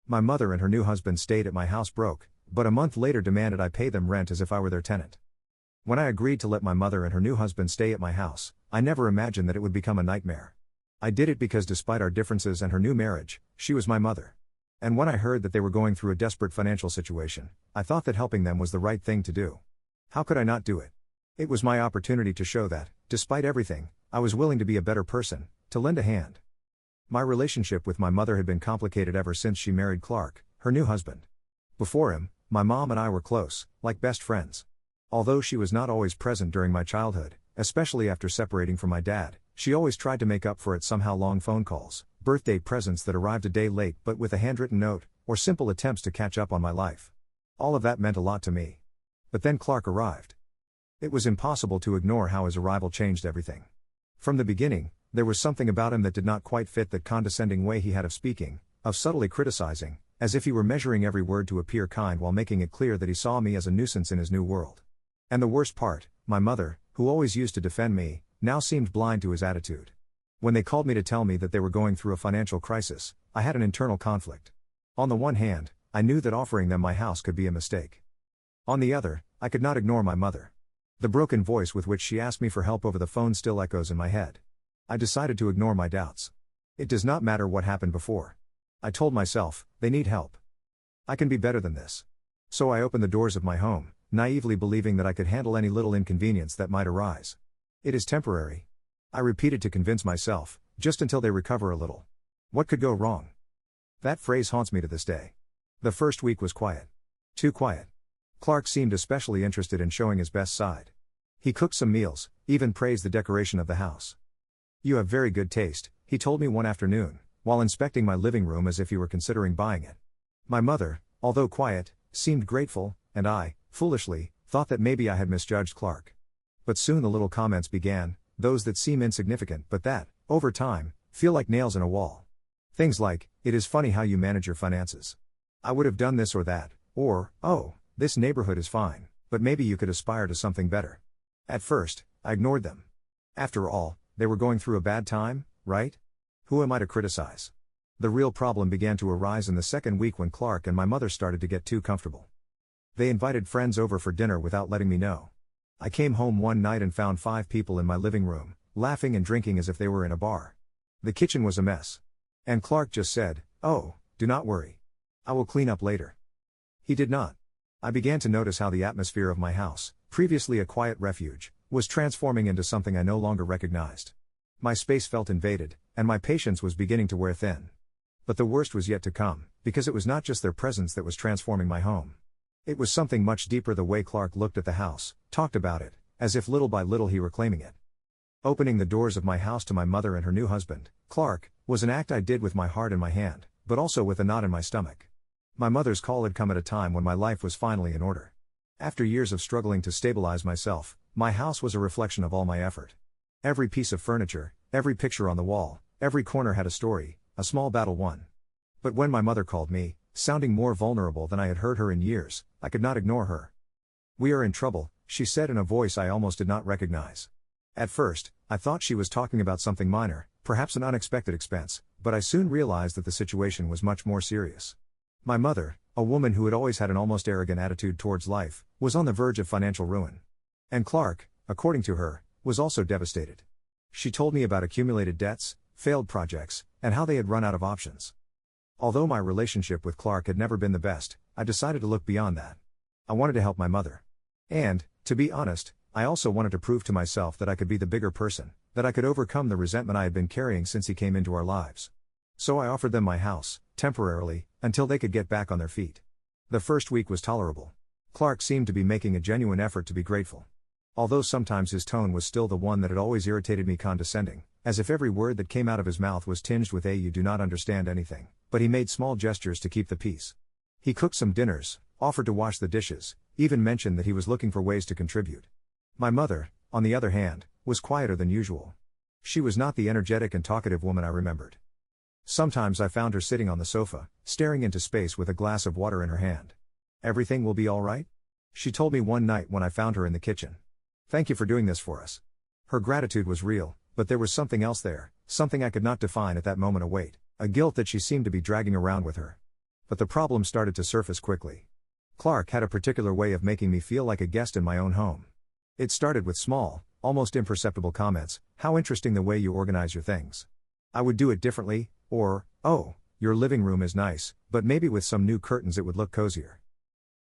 My mother and her new husband stayed at my house broke, but a month later demanded I pay them rent as if I were their tenant. When I agreed to let my mother and her new husband stay at my house, I never imagined that it would become a nightmare. I did it because despite our differences and her new marriage, she was my mother. And when I heard that they were going through a desperate financial situation, I thought that helping them was the right thing to do. How could I not do it? It was my opportunity to show that, despite everything, I was willing to be a better person, to lend a hand. My relationship with my mother had been complicated ever since she married Clark, her new husband. Before him, my mom and I were close, like best friends. Although she was not always present during my childhood, especially after separating from my dad, she always tried to make up for it somehow. Long phone calls, birthday presents that arrived a day late but with a handwritten note, or simple attempts to catch up on my life. All of that meant a lot to me. But then Clark arrived. It was impossible to ignore how his arrival changed everything. From the beginning, there was something about him that did not quite fit that condescending way he had of speaking, of subtly criticizing, as if he were measuring every word to appear kind while making it clear that he saw me as a nuisance in his new world. And the worst part, my mother, who always used to defend me, now seemed blind to his attitude. When they called me to tell me that they were going through a financial crisis, I had an internal conflict. On the one hand, I knew that offering them my house could be a mistake. On the other, I could not ignore my mother. The broken voice with which she asked me for help over the phone still echoes in my head. I decided to ignore my doubts. It does not matter what happened before. I told myself, they need help. I can be better than this. So I opened the doors of my home, naively believing that I could handle any little inconvenience that might arise. It is temporary. I repeated to convince myself, just until they recover a little. What could go wrong? That phrase haunts me to this day. The first week was quiet. Too quiet. Clark seemed especially interested in showing his best side. He cooked some meals, even praised the decoration of the house. "You have very good taste," he told me one afternoon, while inspecting my living room as if he were considering buying it. My mother, although quiet, seemed grateful, and I, foolishly, thought that maybe I had misjudged Clark. But soon the little comments began, those that seem insignificant but that, over time, feel like nails in a wall. Things like, "It is funny how you manage your finances. I would have done this or that," or, "Oh, this neighborhood is fine, but maybe you could aspire to something better." At first, I ignored them. After all, they were going through a bad time, right? Who am I to criticize? The real problem began to arise in the second week when Clark and my mother started to get too comfortable. They invited friends over for dinner without letting me know. I came home one night and found 5 people in my living room, laughing and drinking as if they were in a bar. The kitchen was a mess. And Clark just said, "Oh, do not worry. I will clean up later." He did not. I began to notice how the atmosphere of my house, previously a quiet refuge, was transforming into something I no longer recognized. My space felt invaded, and my patience was beginning to wear thin. But the worst was yet to come, because it was not just their presence that was transforming my home. It was something much deeper: the way Clark looked at the house, talked about it, as if little by little he were claiming it. Opening the doors of my house to my mother and her new husband, Clark, was an act I did with my heart in my hand, but also with a knot in my stomach. My mother's call had come at a time when my life was finally in order. After years of struggling to stabilize myself, my house was a reflection of all my effort. Every piece of furniture, every picture on the wall, every corner had a story, a small battle won. But when my mother called me, sounding more vulnerable than I had heard her in years, I could not ignore her. "We are in trouble," she said in a voice I almost did not recognize. At first, I thought she was talking about something minor, perhaps an unexpected expense, but I soon realized that the situation was much more serious. My mother, a woman who had always had an almost arrogant attitude towards life, was on the verge of financial ruin. And Clark, according to her, was also devastated. She told me about accumulated debts, failed projects, and how they had run out of options. Although my relationship with Clark had never been the best, I decided to look beyond that. I wanted to help my mother. And, to be honest, I also wanted to prove to myself that I could be the bigger person, that I could overcome the resentment I had been carrying since he came into our lives. So I offered them my house, temporarily, until they could get back on their feet. The first week was tolerable. Clark seemed to be making a genuine effort to be grateful. Although sometimes his tone was still the one that had always irritated me: condescending, as if every word that came out of his mouth was tinged with "you do not understand anything," but he made small gestures to keep the peace. He cooked some dinners, offered to wash the dishes, even mentioned that he was looking for ways to contribute. My mother, on the other hand, was quieter than usual. She was not the energetic and talkative woman I remembered. Sometimes I found her sitting on the sofa, staring into space with a glass of water in her hand. "Everything will be all right?" she told me one night when I found her in the kitchen. "Thank you for doing this for us." Her gratitude was real, but there was something else there, something I could not define at that moment: a weight, a guilt that she seemed to be dragging around with her. But the problem started to surface quickly. Clark had a particular way of making me feel like a guest in my own home. It started with small, almost imperceptible comments: "How interesting the way you organize your things. I would do it differently," or, "Oh, your living room is nice, but maybe with some new curtains it would look cozier."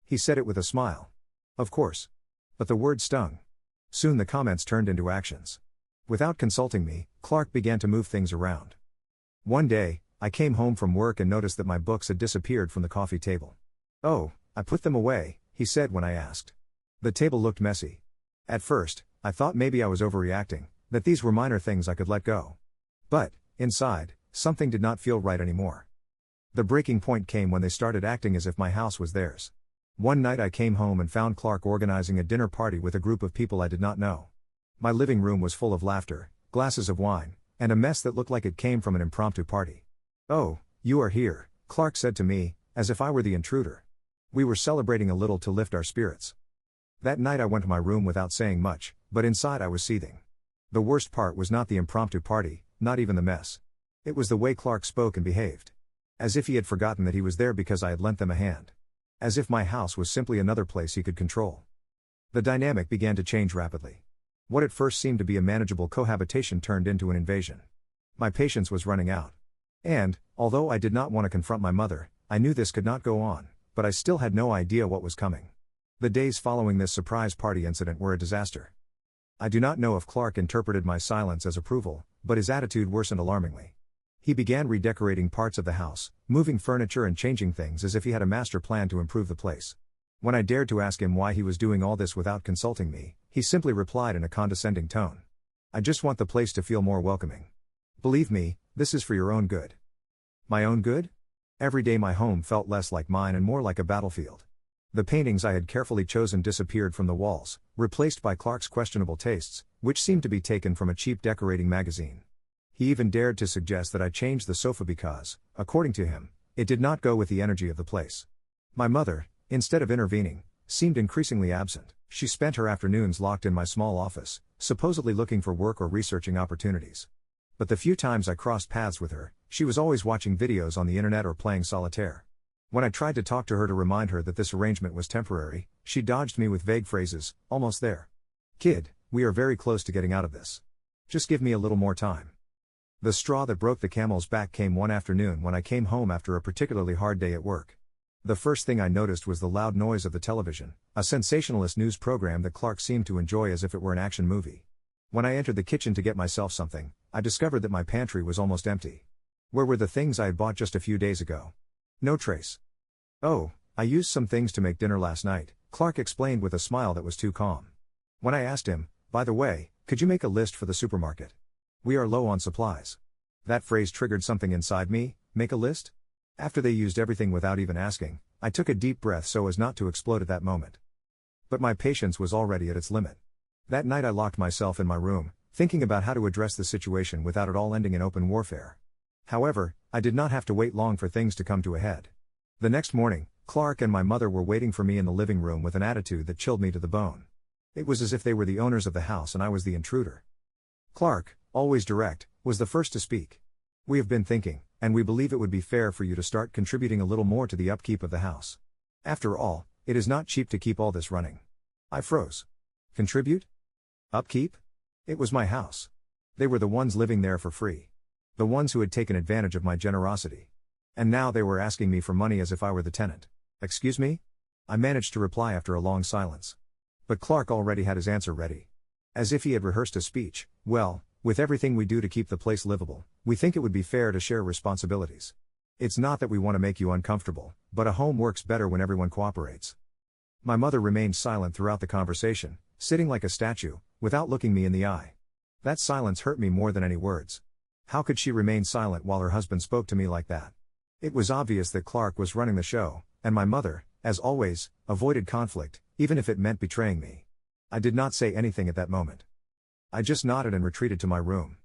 He said it with a smile. Of course. But the word stung. Soon the comments turned into actions. Without consulting me, Clark began to move things around. One day, I came home from work and noticed that my books had disappeared from the coffee table. "Oh, I put them away," he said when I asked. The table looked messy. At first, I thought maybe I was overreacting, that these were minor things I could let go. But, inside, something did not feel right anymore. The breaking point came when they started acting as if my house was theirs. One night I came home and found Clark organizing a dinner party with a group of people I did not know. My living room was full of laughter, glasses of wine, and a mess that looked like it came from an impromptu party. "Oh, you are here," Clark said to me, as if I were the intruder. We were celebrating a little to lift our spirits. That night I went to my room without saying much, but inside I was seething. The worst part was not the impromptu party, not even the mess. It was the way Clark spoke and behaved. As if he had forgotten that he was there because I had lent them a hand. As if my house was simply another place he could control. The dynamic began to change rapidly. What at first seemed to be a manageable cohabitation turned into an invasion. My patience was running out. And, although I did not want to confront my mother, I knew this could not go on, but I still had no idea what was coming. The days following this surprise party incident were a disaster. I do not know if Clark interpreted my silence as approval, but his attitude worsened alarmingly. He began redecorating parts of the house, moving furniture and changing things as if he had a master plan to improve the place. When I dared to ask him why he was doing all this without consulting me, he simply replied in a condescending tone. "I just want the place to feel more welcoming. Believe me, this is for your own good." My own good? Every day my home felt less like mine and more like a battlefield. The paintings I had carefully chosen disappeared from the walls, replaced by Clark's questionable tastes, which seemed to be taken from a cheap decorating magazine. He even dared to suggest that I change the sofa because, according to him, it did not go with the energy of the place. My mother, instead of intervening, seemed increasingly absent. She spent her afternoons locked in my small office, supposedly looking for work or researching opportunities. But the few times I crossed paths with her, she was always watching videos on the internet or playing solitaire. When I tried to talk to her to remind her that this arrangement was temporary, she dodged me with vague phrases: "Almost there. Kid, we are very close to getting out of this. Just give me a little more time." The straw that broke the camel's back came one afternoon when I came home after a particularly hard day at work. The first thing I noticed was the loud noise of the television, a sensationalist news program that Clark seemed to enjoy as if it were an action movie. When I entered the kitchen to get myself something, I discovered that my pantry was almost empty. Where were the things I had bought just a few days ago? No trace. "Oh, I used some things to make dinner last night," Clark explained with a smile that was too calm. When I asked him, "By the way, could you make a list for the supermarket? We are low on supplies." That phrase triggered something inside me: make a list? After they used everything without even asking, I took a deep breath so as not to explode at that moment. But my patience was already at its limit. That night I locked myself in my room, thinking about how to address the situation without it all ending in open warfare. However, I did not have to wait long for things to come to a head. The next morning, Clark and my mother were waiting for me in the living room with an attitude that chilled me to the bone. It was as if they were the owners of the house and I was the intruder. Clark, always direct, was the first to speak. "We have been thinking, and we believe it would be fair for you to start contributing a little more to the upkeep of the house. After all, it is not cheap to keep all this running." I froze. Contribute? Upkeep? It was my house. They were the ones living there for free. The ones who had taken advantage of my generosity. And now they were asking me for money as if I were the tenant. "Excuse me?" I managed to reply after a long silence. But Clark already had his answer ready. As if he had rehearsed a speech: "Well, with everything we do to keep the place livable, we think it would be fair to share responsibilities. It's not that we want to make you uncomfortable, but a home works better when everyone cooperates." My mother remained silent throughout the conversation, sitting like a statue, without looking me in the eye. That silence hurt me more than any words. How could she remain silent while her husband spoke to me like that? It was obvious that Clark was running the show, and my mother, as always, avoided conflict, even if it meant betraying me. I did not say anything at that moment. I just nodded and retreated to my room.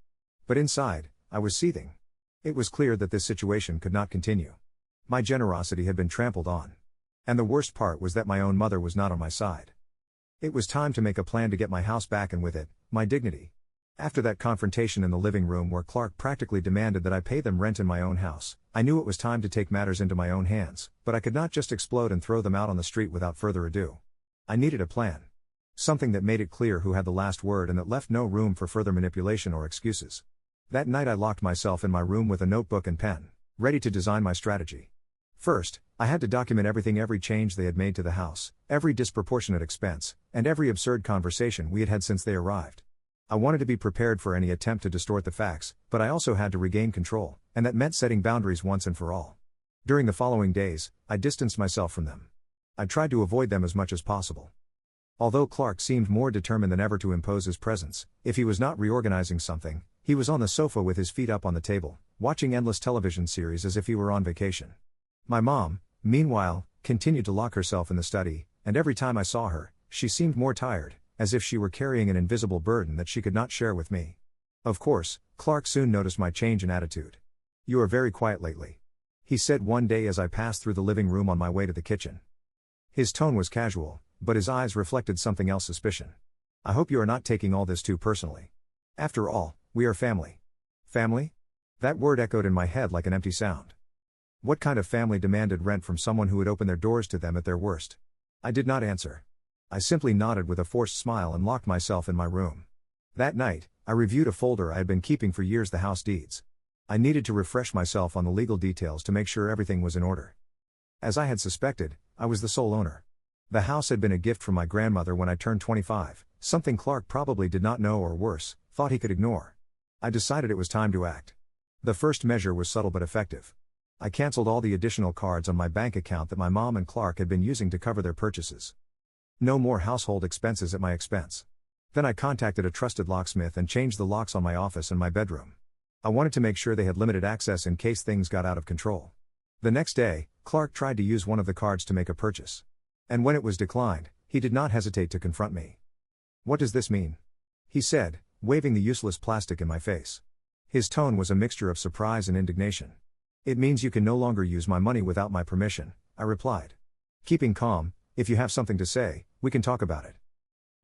But inside, I was seething. It was clear that this situation could not continue. My generosity had been trampled on. And the worst part was that my own mother was not on my side. It was time to make a plan to get my house back and with it, my dignity. After that confrontation in the living room where Clark practically demanded that I pay them rent in my own house, I knew it was time to take matters into my own hands, but I could not just explode and throw them out on the street without further ado. I needed a plan. Something that made it clear who had the last word and that left no room for further manipulation or excuses. That night I locked myself in my room with a notebook and pen, ready to design my strategy. First, I had to document every change they had made to the house, every disproportionate expense, and every absurd conversation we had had since they arrived. I wanted to be prepared for any attempt to distort the facts, but I also had to regain control, and that meant setting boundaries once and for all. During the following days, I distanced myself from them. I tried to avoid them as much as possible. Although Clark seemed more determined than ever to impose his presence, if he was not reorganizing something, he was on the sofa with his feet up on the table, watching endless television series as if he were on vacation. My mom, meanwhile, continued to lock herself in the study, and every time I saw her, she seemed more tired, as if she were carrying an invisible burden that she could not share with me. Of course, Clark soon noticed my change in attitude. "You are very quiet lately," he said one day as I passed through the living room on my way to the kitchen. His tone was casual, but his eyes reflected something else: suspicion. "I hope you are not taking all this too personally. After all, we are family." Family? That word echoed in my head like an empty sound. What kind of family demanded rent from someone who had opened their doors to them at their worst? I did not answer. I simply nodded with a forced smile and locked myself in my room. That night, I reviewed a folder I had been keeping for years: the house deeds. I needed to refresh myself on the legal details to make sure everything was in order. As I had suspected, I was the sole owner. The house had been a gift from my grandmother when I turned 25, something Clark probably did not know, or worse, thought he could ignore. I decided it was time to act. The first measure was subtle but effective. I canceled all the additional cards on my bank account that my mom and Clark had been using to cover their purchases. No more household expenses at my expense. Then I contacted a trusted locksmith and changed the locks on my office and my bedroom. I wanted to make sure they had limited access in case things got out of control. The next day, Clark tried to use one of the cards to make a purchase. And when it was declined, he did not hesitate to confront me. "What does this mean?" he said, waving the useless plastic in my face. His tone was a mixture of surprise and indignation. "It means you can no longer use my money without my permission," I replied. Keeping calm, "If you have something to say, we can talk about it.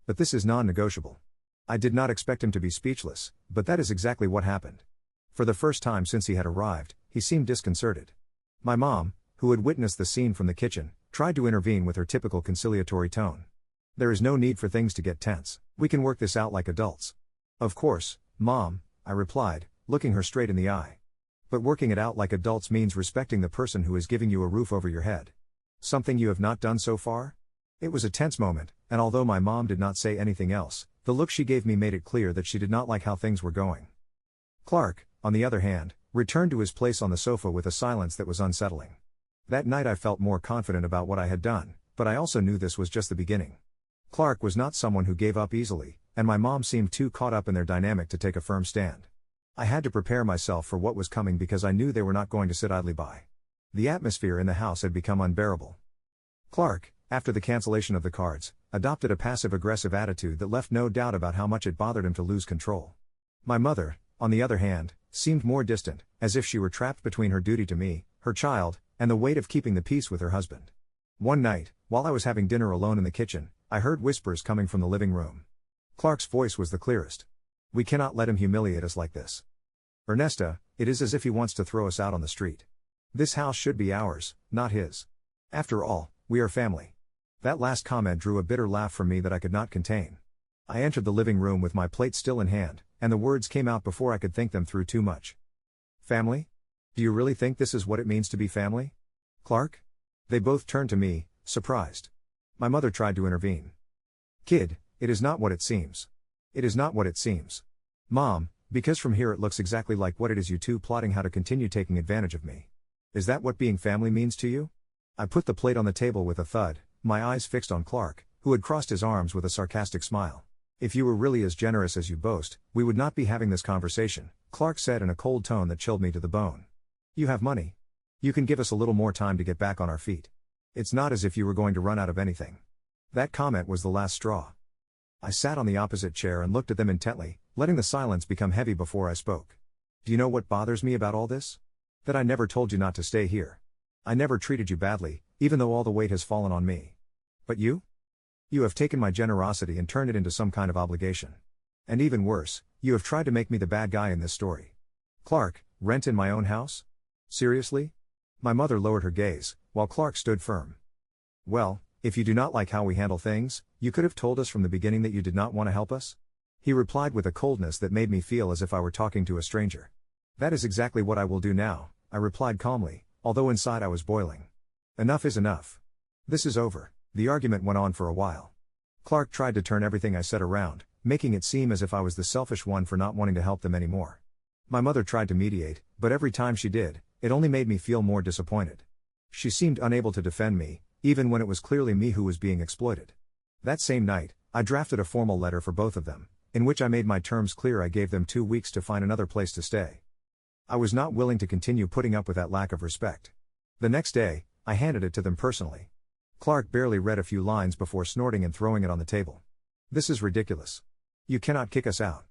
But this is non-negotiable." I did not expect him to be speechless, but that is exactly what happened. For the first time since he had arrived, he seemed disconcerted. My mom, who had witnessed the scene from the kitchen, tried to intervene with her typical conciliatory tone. "There is no need for things to get tense. We can work this out like adults." "Of course, Mom," I replied, looking her straight in the eye. "But working it out like adults means respecting the person who is giving you a roof over your head. Something you have not done so far?" It was a tense moment, and although my mom did not say anything else, the look she gave me made it clear that she did not like how things were going. Clark, on the other hand, returned to his place on the sofa with a silence that was unsettling. That night I felt more confident about what I had done, but I also knew this was just the beginning. Clark was not someone who gave up easily, and my mom seemed too caught up in their dynamic to take a firm stand. I had to prepare myself for what was coming because I knew they were not going to sit idly by. The atmosphere in the house had become unbearable. Clark, after the cancellation of the cards, adopted a passive-aggressive attitude that left no doubt about how much it bothered him to lose control. My mother, on the other hand, seemed more distant, as if she were trapped between her duty to me, her child, and the weight of keeping the peace with her husband. One night, while I was having dinner alone in the kitchen, I heard whispers coming from the living room. Clark's voice was the clearest. "We cannot let him humiliate us like this. Ernesta, it is as if he wants to throw us out on the street. This house should be ours, not his. After all, we are family." That last comment drew a bitter laugh from me that I could not contain. I entered the living room with my plate still in hand, and the words came out before I could think them through too much. "Family? Do you really think this is what it means to be family? Clark?" They both turned to me, surprised. My mother tried to intervene. "Kid, it is not what it seems. It is not what it seems. Mom, because from here it looks exactly like what it is, you two plotting how to continue taking advantage of me. Is that what being family means to you?" I put the plate on the table with a thud, my eyes fixed on Clark, who had crossed his arms with a sarcastic smile. "If you were really as generous as you boast, we would not be having this conversation," Clark said in a cold tone that chilled me to the bone. "You have money. You can give us a little more time to get back on our feet. It's not as if you were going to run out of anything." That comment was the last straw. I sat on the opposite chair and looked at them intently, letting the silence become heavy before I spoke. "Do you know what bothers me about all this? That I never told you not to stay here. I never treated you badly, even though all the weight has fallen on me. But you? You have taken my generosity and turned it into some kind of obligation. And even worse, You have tried to make me the bad guy in this story. Clark, rent in my own house? Seriously? My mother lowered her gaze, while Clark stood firm. Well, if you do not like how we handle things, you could have told us from the beginning that you did not want to help us? He replied with a coldness that made me feel as if I were talking to a stranger. That is exactly what I will do now, I replied calmly, although inside I was boiling. Enough is enough. This is over. The argument went on for a while. Clark tried to turn everything I said around, making it seem as if I was the selfish one for not wanting to help them anymore. My mother tried to mediate, but every time she did, it only made me feel more disappointed. She seemed unable to defend me, even when it was clearly me who was being exploited. That same night, I drafted a formal letter for both of them, in which I made my terms clear. I gave them 2 weeks to find another place to stay. I was not willing to continue putting up with that lack of respect. The next day, I handed it to them personally. Clark barely read a few lines before snorting and throwing it on the table. This is ridiculous. You cannot kick us out.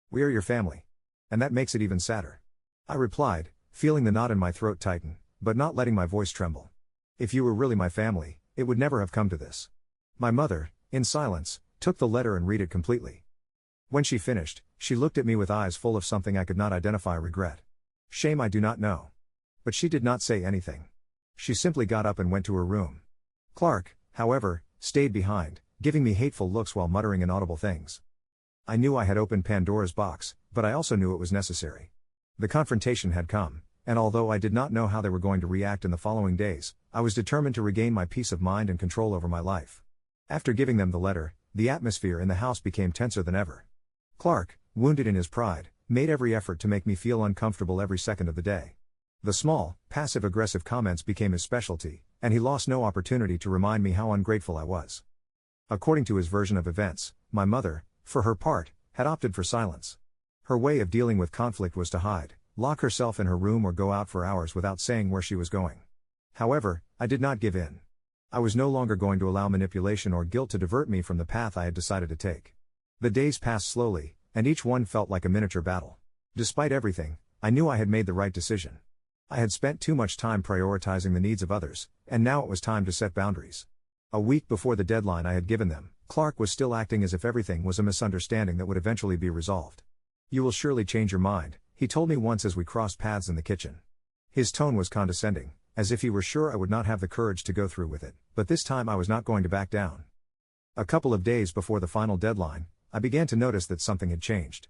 We are your family. And that makes it even sadder. I replied, feeling the knot in my throat tighten, but not letting my voice tremble. If you were really my family, it would never have come to this. My mother, in silence, took the letter and read it completely. When she finished, she looked at me with eyes full of something I could not identify. Regret. Shame, I do not know. But she did not say anything. She simply got up and went to her room. Clark, however, stayed behind, giving me hateful looks while muttering inaudible things. I knew I had opened Pandora's box, but I also knew it was necessary. The confrontation had come, and although I did not know how they were going to react in the following days, I was determined to regain my peace of mind and control over my life. After giving them the letter, the atmosphere in the house became tenser than ever. Clark, wounded in his pride, made every effort to make me feel uncomfortable every second of the day. The small, passive-aggressive comments became his specialty, and he lost no opportunity to remind me how ungrateful I was. According to his version of events, my mother, for her part, had opted for silence. Her way of dealing with conflict was to hide, lock herself in her room or go out for hours without saying where she was going. However, I did not give in. I was no longer going to allow manipulation or guilt to divert me from the path I had decided to take. The days passed slowly, and each one felt like a miniature battle. Despite everything, I knew I had made the right decision. I had spent too much time prioritizing the needs of others, and now it was time to set boundaries. A week before the deadline I had given them, Clark was still acting as if everything was a misunderstanding that would eventually be resolved. You will surely change your mind, he told me once as we crossed paths in the kitchen. His tone was condescending, as if he were sure I would not have the courage to go through with it, but this time I was not going to back down. A couple of days before the final deadline, I began to notice that something had changed.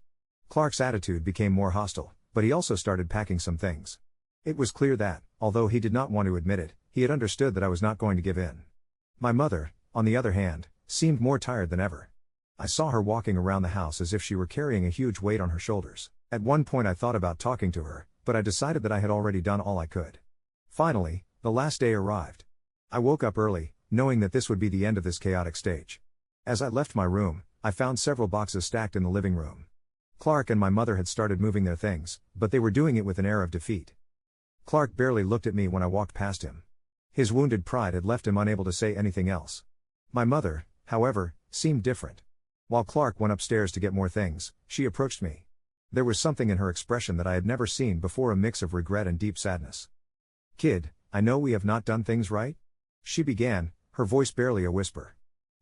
Clark's attitude became more hostile, but he also started packing some things. It was clear that, although he did not want to admit it, he had understood that I was not going to give in. My mother, on the other hand, seemed more tired than ever. I saw her walking around the house as if she were carrying a huge weight on her shoulders. At one point I thought about talking to her, but I decided that I had already done all I could. Finally, the last day arrived. I woke up early, knowing that this would be the end of this chaotic stage. As I left my room, I found several boxes stacked in the living room. Clark and my mother had started moving their things, but they were doing it with an air of defeat. Clark barely looked at me when I walked past him. His wounded pride had left him unable to say anything else. My mother, however, seemed different. While Clark went upstairs to get more things, she approached me. There was something in her expression that I had never seen before, a mix of regret and deep sadness. "Kid, I know we have not done things right," she began, her voice barely a whisper.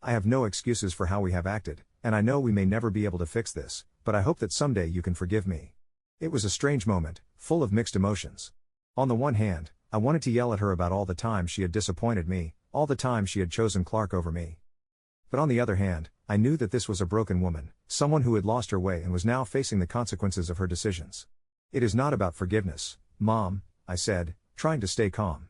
"I have no excuses for how we have acted, and I know we may never be able to fix this, but I hope that someday you can forgive me." It was a strange moment, full of mixed emotions. On the one hand, I wanted to yell at her about all the times she had disappointed me, all the times she had chosen Clark over me. But on the other hand, I knew that this was a broken woman, someone who had lost her way and was now facing the consequences of her decisions. "It is not about forgiveness, Mom," I said, trying to stay calm.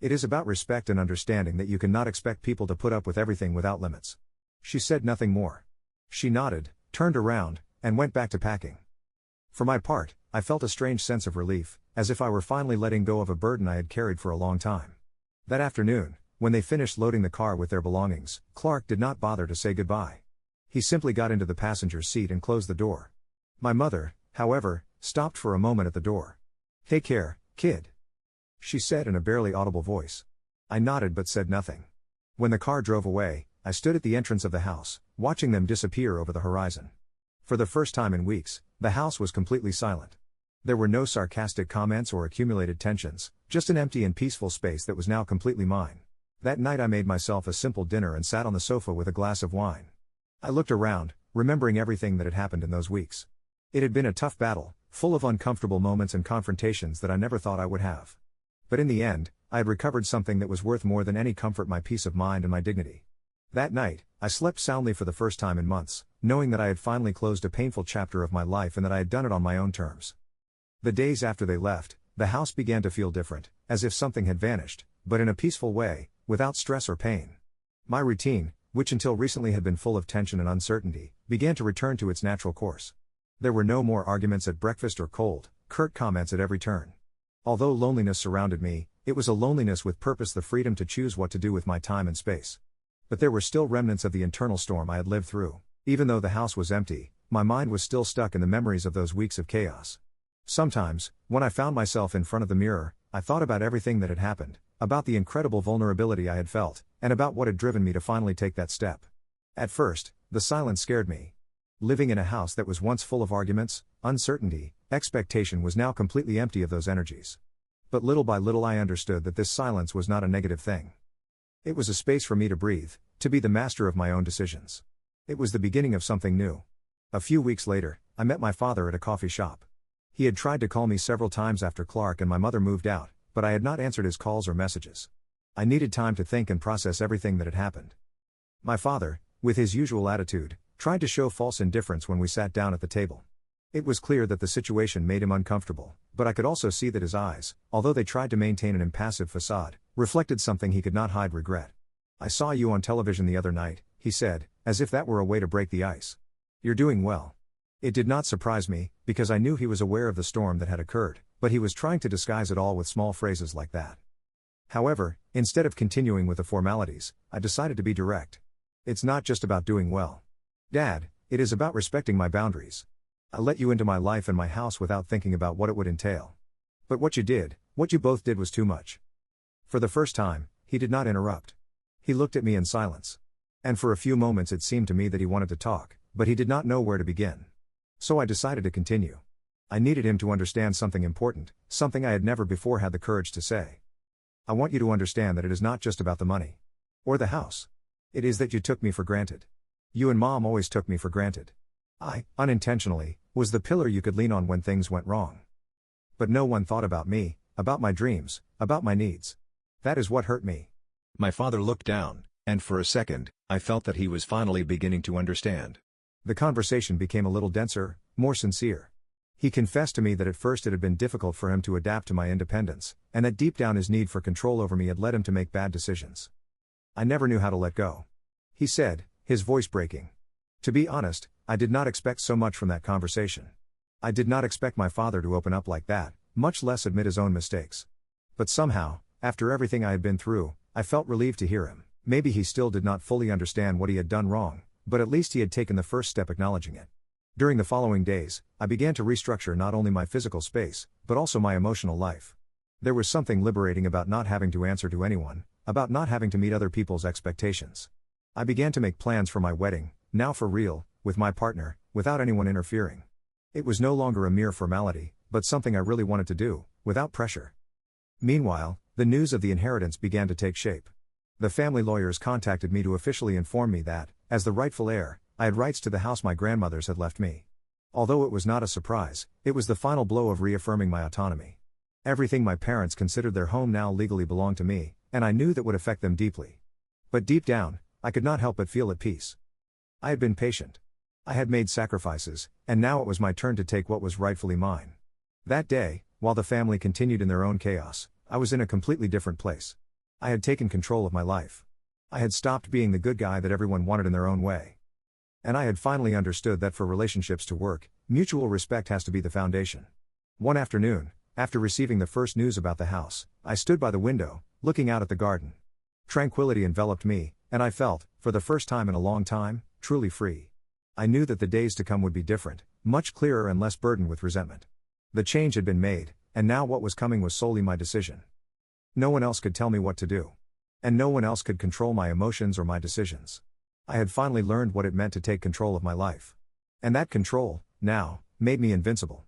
"It is about respect and understanding that you cannot expect people to put up with everything without limits." She said nothing more. She nodded, turned around, and went back to packing. For my part, I felt a strange sense of relief, as if I were finally letting go of a burden I had carried for a long time. That afternoon, when they finished loading the car with their belongings, Clark did not bother to say goodbye. He simply got into the passenger seat and closed the door. My mother, however, stopped for a moment at the door. "Take care, kid," she said in a barely audible voice. I nodded but said nothing. When the car drove away, I stood at the entrance of the house, watching them disappear over the horizon. For the first time in weeks, the house was completely silent. There were no sarcastic comments or accumulated tensions, just an empty and peaceful space that was now completely mine. That night I made myself a simple dinner and sat on the sofa with a glass of wine. I looked around, remembering everything that had happened in those weeks. It had been a tough battle, full of uncomfortable moments and confrontations that I never thought I would have. But in the end, I had recovered something that was worth more than any comfort: my peace of mind and my dignity. That night, I slept soundly for the first time in months, knowing that I had finally closed a painful chapter of my life and that I had done it on my own terms. The days after they left, the house began to feel different, as if something had vanished, but in a peaceful way, without stress or pain. My routine, which until recently had been full of tension and uncertainty, began to return to its natural course. There were no more arguments at breakfast or cold, curt comments at every turn. Although loneliness surrounded me, it was a loneliness with purpose, the freedom to choose what to do with my time and space. But there were still remnants of the internal storm I had lived through. Even though the house was empty, my mind was still stuck in the memories of those weeks of chaos. Sometimes, when I found myself in front of the mirror, I thought about everything that had happened, about the incredible vulnerability I had felt, and about what had driven me to finally take that step. At first, the silence scared me. Living in a house that was once full of arguments, uncertainty, expectation was now completely empty of those energies. But little by little I understood that this silence was not a negative thing. It was a space for me to breathe, to be the master of my own decisions. It was the beginning of something new. A few weeks later, I met my father at a coffee shop. He had tried to call me several times after Clark and my mother moved out, but I had not answered his calls or messages. I needed time to think and process everything that had happened. My father, with his usual attitude, tried to show false indifference when we sat down at the table. It was clear that the situation made him uncomfortable, but I could also see that his eyes, although they tried to maintain an impassive facade, reflected something he could not hide: regret. "I saw you on television the other night," he said, as if that were a way to break the ice. "You're doing well." It did not surprise me, because I knew he was aware of the storm that had occurred, but he was trying to disguise it all with small phrases like that. However, instead of continuing with the formalities, I decided to be direct. "It's not just about doing well, Dad, it is about respecting my boundaries. I let you into my life and my house without thinking about what it would entail. But what you both did was too much." For the first time, he did not interrupt. He looked at me in silence. And for a few moments it seemed to me that he wanted to talk, but he did not know where to begin. So I decided to continue. I needed him to understand something important, something I had never before had the courage to say. "I want you to understand that it is not just about the money. Or the house. It is that you took me for granted. You and Mom always took me for granted. I, unintentionally, was the pillar you could lean on when things went wrong. But no one thought about me, about my dreams, about my needs. That is what hurt me." My father looked down, and for a second, I felt that he was finally beginning to understand. The conversation became a little denser, more sincere. He confessed to me that at first it had been difficult for him to adapt to my independence, and that deep down his need for control over me had led him to make bad decisions. "I never knew how to let go," he said, his voice breaking. To be honest, I did not expect so much from that conversation. I did not expect my father to open up like that, much less admit his own mistakes. But somehow, after everything I had been through, I felt relieved to hear him. Maybe he still did not fully understand what he had done wrong, but at least he had taken the first step acknowledging it. During the following days, I began to restructure not only my physical space, but also my emotional life. There was something liberating about not having to answer to anyone, about not having to meet other people's expectations. I began to make plans for my wedding, now for real, with my partner, without anyone interfering. It was no longer a mere formality, but something I really wanted to do, without pressure. Meanwhile, the news of the inheritance began to take shape. The family lawyers contacted me to officially inform me that, as the rightful heir, I had rights to the house my grandmothers had left me. Although it was not a surprise, it was the final blow of reaffirming my autonomy. Everything my parents considered their home now legally belonged to me, and I knew that would affect them deeply. But deep down, I could not help but feel at peace. I had been patient. I had made sacrifices, and now it was my turn to take what was rightfully mine. That day, while the family continued in their own chaos, I was in a completely different place. I had taken control of my life. I had stopped being the good guy that everyone wanted in their own way. And I had finally understood that for relationships to work, mutual respect has to be the foundation. One afternoon, after receiving the first news about the house, I stood by the window, looking out at the garden. Tranquility enveloped me, and I felt, for the first time in a long time, truly free. I knew that the days to come would be different, much clearer and less burdened with resentment. The change had been made, and now what was coming was solely my decision. No one else could tell me what to do. And no one else could control my emotions or my decisions. I had finally learned what it meant to take control of my life. And that control, now, made me invincible.